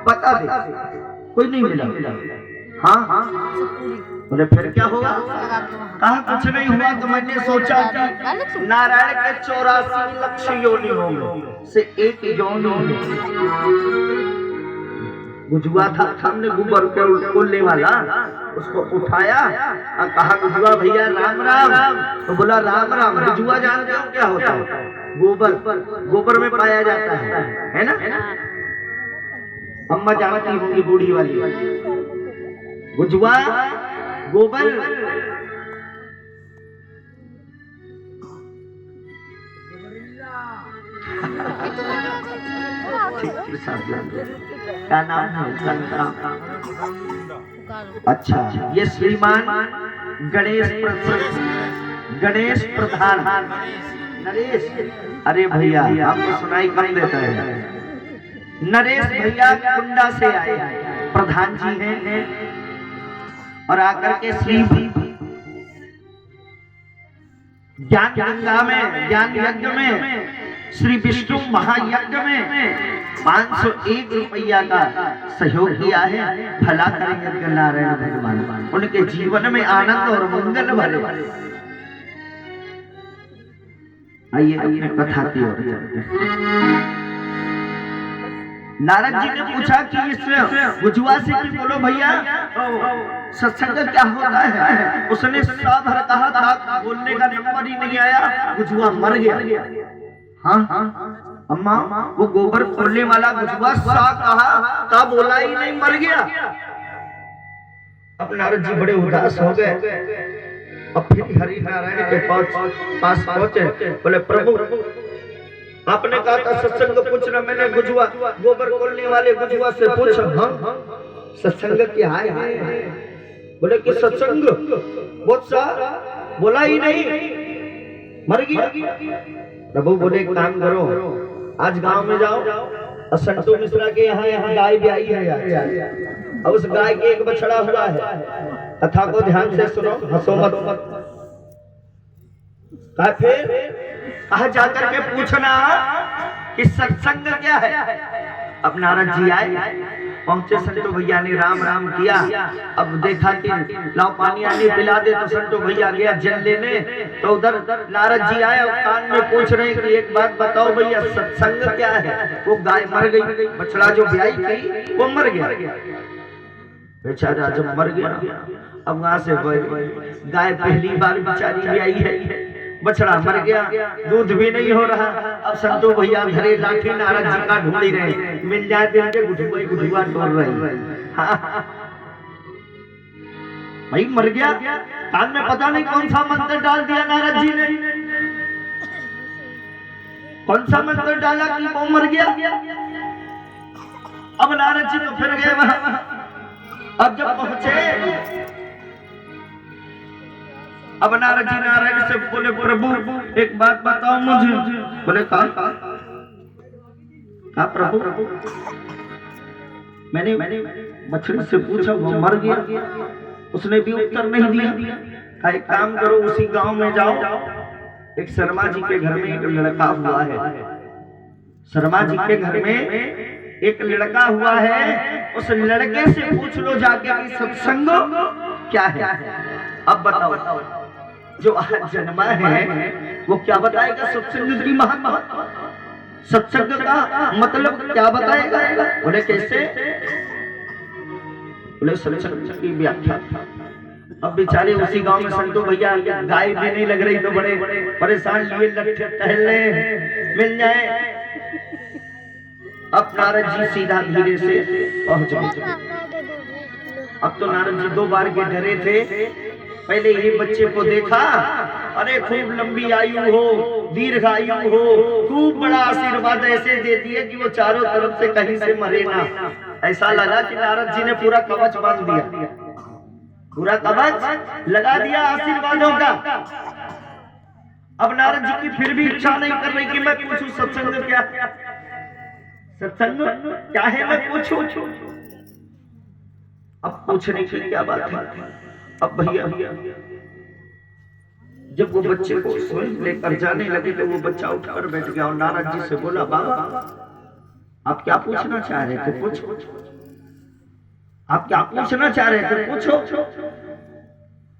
बता दे। कोई नहीं मिला। हाँ हाँ। बोले फिर क्या होगा? कहा कुछ नहीं हुआ तो मैंने सोचा कि नारायण के 84 लक्ष योनियों से एक योनि गुजुआ था सामने गोबर खोलने वाला, उसको उठाया और कहा गुजुआ भैया राम राम। तो बोला राम राम। गुजुआ जानते हो क्या होता है? गोबर, गोबर में पाया जाता है ना? अम्मा जानती होंगी बूढ़ी वाली। गुजुआ गोबर क्या नाम है उसका? अच्छा, ये श्रीमान गणेश प्रधान नरेश। अरे भैया आपको सुनाई कम देता है। नरेश भैया कुंडा से आए, प्रधान जी हैं और आकर के श्री ज्ञान गंगा में, ज्ञान यज्ञ में, श्री विष्णु महायज्ञ में 501 रुपया का सहयोग किया है। भला करेंगे नारायण भगवान, उनके जीवन में आनंद और मंगल भरे। आइए अपने कथा की ओर चलते हैं। नारद जी ने पूछा कि इस गुजुआ से कि बोलो भैया सत्संग क्या होता है? उसने साफ कहा था, बोलने का नंबर ही नहीं आया, गुजुआ मर गया। हाँ अम्मा, वो गोबर खोलने वाला गुजुआ सा कहा था, बोला ही नहीं, मर गया। अब नारद जी बड़े उदास हो गए। अब फिर हरि नारायण के पास पहुंचे। बोले प्रभु आपने कहा था सत्संग पूछना, मैंने गुजुआ गोबर खोलने वाले गुजुआ से पूछा। हाँ सत्संग क्या है? बोले कि सत्संग बहुत सा, बोला ही नहीं, मर गया। प्रभु बोले काम करो, आज गांव में जाओ, संतू मिश्रा के यहाँ गाय भी आई है, और उस गाय के एक बछड़ा हुआ है। कथा को ध्यान से सुनो, हंसो मत। फिर कहा जाकर के पूछना कि सत्संग क्या है। अब नारद जी आए, पहुंचे, संतो भैया ने राम राम किया। अब देखा कि लाओ पानी आने पिला दे, तो संतो भैया गया जल लेने। तो उधर नारद जी आए और कान में पूछ रहे कि एक बात बताओ भैया सत्संग क्या है? वो गाय मर गई, बछड़ा जो ब्याई थी वो मर गया। बेचारा जब मर गया, अब वहां से गाय पहली बार बेचारी ब्याई है, बछड़ा मर गया, दूध भी नहीं हो रहा। अब संतो भैया घरे लाठी नारद जी का ढूंढ रहे, मिल जाए तो इनके गुठुआ तोड़ रहे। भाई मर गया, कान में पता नहीं कौन सा मंत्र डाल दिया नारद जी ने। कौन सा मंत्र डाला कि वो मर गया? अब नारद जी तो फिर गए वहां। अब जब पहुंचे, अब नारद जी नारायण से बोले प्रभु एक बात बताओ मुझे। बोले कहा प्रभु? मैंने बछड़ी से पूछा, वो मर गया, उसने भी उत्तर नहीं दिया। एक काम करो, उसी गांव में जाओ, एक शर्मा जी के घर में एक लड़का हुआ है। शर्मा जी के घर में एक लड़का हुआ है, उस लड़के से पूछ लो जाके कि सत्संग क्या है। अब बताओ, जो आज जन्मा है वो क्या बताएगा सत्संग की महत्ता, सत्संग का मतलब क्या बताएगा? बोले कैसे? बोले सत्संग की व्याख्या। अब बेचारे उसी गांव में संतो भैया गाय भी नहीं लग रही, तो बड़े परेशान लिए लट्ठे टहलने मिल जाए। अब नारद जी सीधा धीरे से पहुंच गए। अब तो नारद जी 2 बार के डरे थे। पहले ये बच्चे को देखा, अरे खूब लंबी आयु हो, दीर्घ आयु हो, खूब बड़ा आशीर्वाद ऐसे दे दिए कि वो चारों तरफ से कहीं से मरे ना। ऐसा लगा कि नारद जी ने पूरा कवच बांध दिया, पूरा कवच लगा दिया आशीर्वादों का। अब नारद जी की फिर भी इच्छा नहीं कर रही कि मैं पूछूं सत्संग क्या, सत्संग क्या है मैं पूछूं। अब पूछने की क्या बात है? अब भैया जब वो बच्चे को लेकर जाने लगे तो वो बच्चा उठकर बैठ गया और नारद जी से बोला बाबा आप क्या पूछना चाह रहे थे? पूछो। आप क्या पूछना चाह रहे थे? पूछो।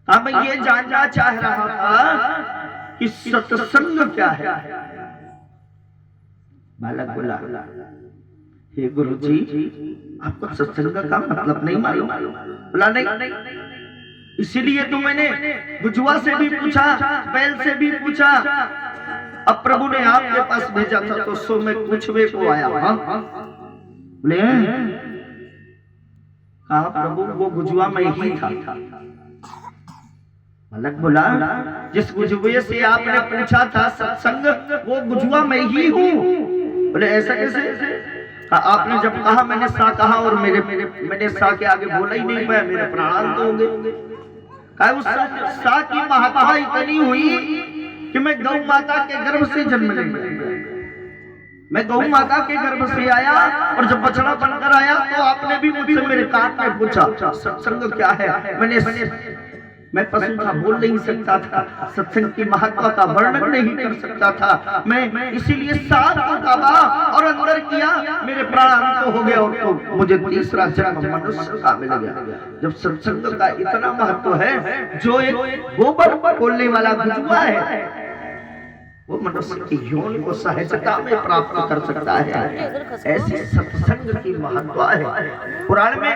अब ये जानना चाह रहा था कि सत्संग क्या है। बालक बोला, हे गुरुजी, आपको सत्संग का मतलब नहीं मालूम? बोला नहीं। इसीलिए तो मैंने गुजुआ से भी पूछा, बैल से भी पूछा। अब प्रभु ने आपके पास भेजा था तो सो में पूछवे को आया। बोले कहा प्रभु, वो गुजुआ में ही था। बालक बोला, जिस गुजुए से आपने पूछा था सत्संग, वो गुजुआ में ही हूँ। बोले ऐसा कैसे? आपने जब कहा मैंने सा कहा और मैंने सा के आगे बोला ही नहीं, मैं मेरे प्राण तो होंगे। उस सा की महत्ता इतनी हुई कि मैं गौ माता के गर्भ से जन्म लेंगे। मैं गौ माता के गर्भ से आया और जब बछड़ा बनकर आया तो आपने भी मुझसे मेरे कान में पूछा सत्संग क्या है। मैं पशु का बोल नहीं सकता था, सत्संग की महत्ता का वर्णन नहीं कर सकता था। मैं इसीलिए साथ दबा और अंदर किया, मेरे प्राण तो हो गया और तो मुझे तीसरा जन्म मनुष्य का मिल गया। जब सत्संग का इतना महत्व है, जो एक गोबर बोलने वाला गुजुआ है वो मनुष्य की यौन को सहजता में प्राप्त कर सकता है। ऐसी सत्संग की महत्व है। पुराण में